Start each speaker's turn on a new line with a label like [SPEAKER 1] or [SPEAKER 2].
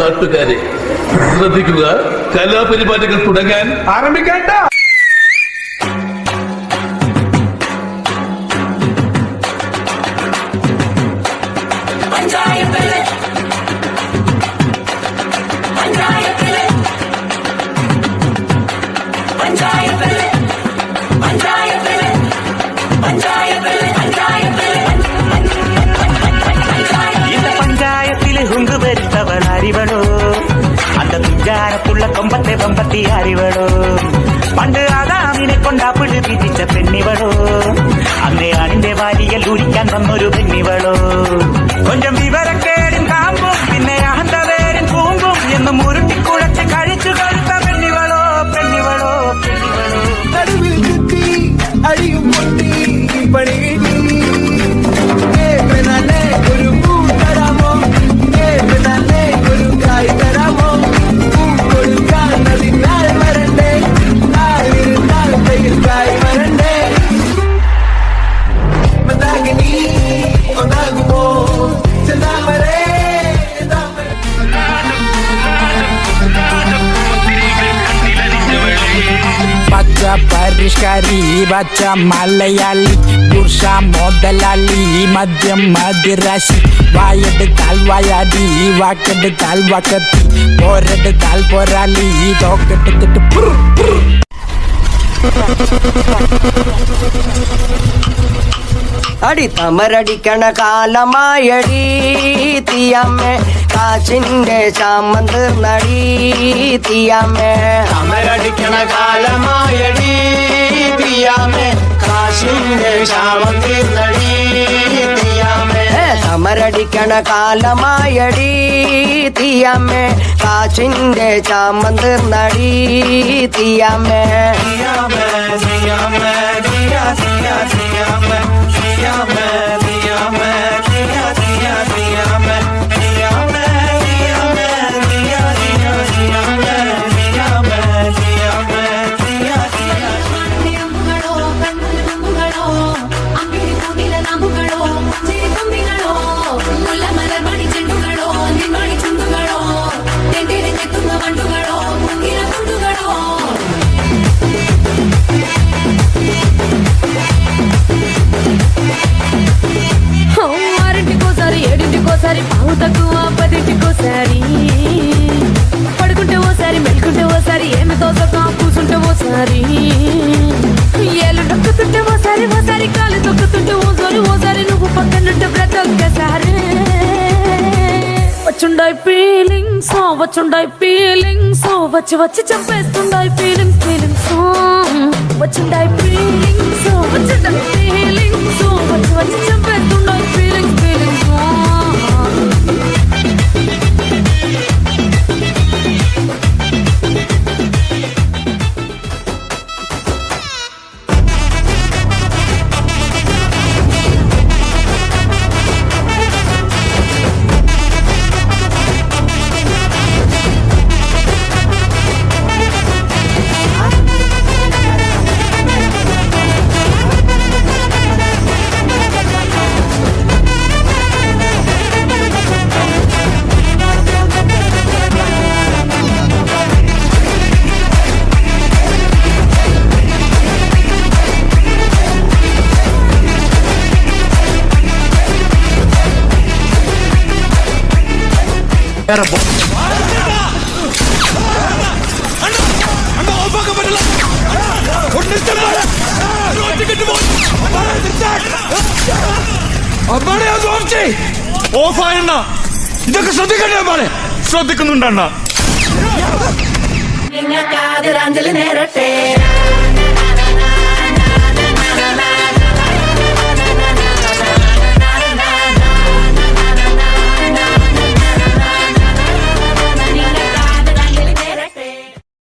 [SPEAKER 1] നാട്ടുകാരെ ശ്രദ്ധിക്കുക, കലാപരിപാടികൾ തുടങ്ങാൻ
[SPEAKER 2] ആരംഭിക്കട്ട.
[SPEAKER 3] வருத்தவள் அறிவளோ, அந்த துஞ்சாரத்துள்ள கொம்பத்தை பம்பத்தி அறிவளோ, பண்டு ആദാമിനെ കൊണ്ടാപ്പിള് വിധിച്ച പെണ്ണിവളോ, അന്നേ അണിന്റെ വാരിയൽ ഊരിക്കാൻ വന്നൊരു പെണ്ണിവളോ, കൊഞ്ചം വിവരക്കേടിൻ കാമ്പും പിന്നെ അഹന്തവേരിൻ പൂമ്പും എന്നും ഉരുട്ടിക്കുഴച്ച് കഴിച്ചു കഴുത്ത പെണ്ണിവളോ, പെണ്ണിവളോ, പെണ്ണിവളോ.
[SPEAKER 4] നടുവിൽ കിട്ടി അടിയും പൊട്ടി പണി കിട്ടി ഒരു പൂ തരാമോ, ഒരു കായ് തരാമോ, പൂ കൊടുക്കാൻ അതിനാൽ വരണ്ടേ, ആയിരുന്നാൽ തയ്യിൽ കായ് വരണ്ടേ. മന്ദാകിനി ഒന്നാകുമോ ചെന്താമരേ
[SPEAKER 5] പച്ച പരിഷ്കാരി പച്ച മലയാളി പുരുഷ മുതലാളി മദ്യം മദിരാശി വായെടുത്താൽ വായാടി വാക്കെടുത്താൽ വാക്കത്തി പോരെടുത്താൽ പോരാളി തോക്കെടുത്തിട്ട്
[SPEAKER 6] അടി തമരടിക്കണ കാലമായടി തീയമ്മേ, കാശിന്റെ ശാമം തീർന്നടി തീയമ്മേ.
[SPEAKER 4] തമരടിക്കണ കാലമായടി തീയമ്മേ, കാശിന്റെ ശാമം തീർന്നടി തീയമ്മേ.
[SPEAKER 6] തമരടിക്കണ കാലമായടി തീയമ്മേ, കാശിന്റെ ശാമം തീർന്നടി തീയമ്മേ.
[SPEAKER 7] ఓసారి పావు తక్కువ పదింటికోసారి పడుకుంటే ఓసారి మెలుకుంటే ఓసారి ఏమి తోసక కూసుంటే ఓసారి ఏళ్ళు నొక్కుతుంటే ఓసారి ఓసారి కాలు తొక్కుతుంటే ఓసారి ఓసారి నువ్వు పక్కనుంటే బ్రతొక్కసారి వచ్చుండాయి ఫీలింగ్స్ వచ్చుండాయి ఫీలింగ్స్ వచ్చి వచ్చి చంపేస్తుండాయి ఫీలింగ్స్ ఫీలింగ్స్ వచ్చుండాయి ఫీలింగ్స్ వచ్చుండాయి ఫీలింగ్స్ వచ్చి వచ్చి చంపేస్తుండాయి ఫీలింగ్స్ ఫీలింగ్స్.
[SPEAKER 2] ഓഫായണ്ണ, ഇതൊക്കെ ശ്രദ്ധിക്കണ്ടേ അമ്മാനെ? ശ്രദ്ധിക്കുന്നുണ്ടണ്ണ.
[SPEAKER 8] നിങ്ങൾക്ക് ആദരാഞ്ജലി നേരട്ടെ.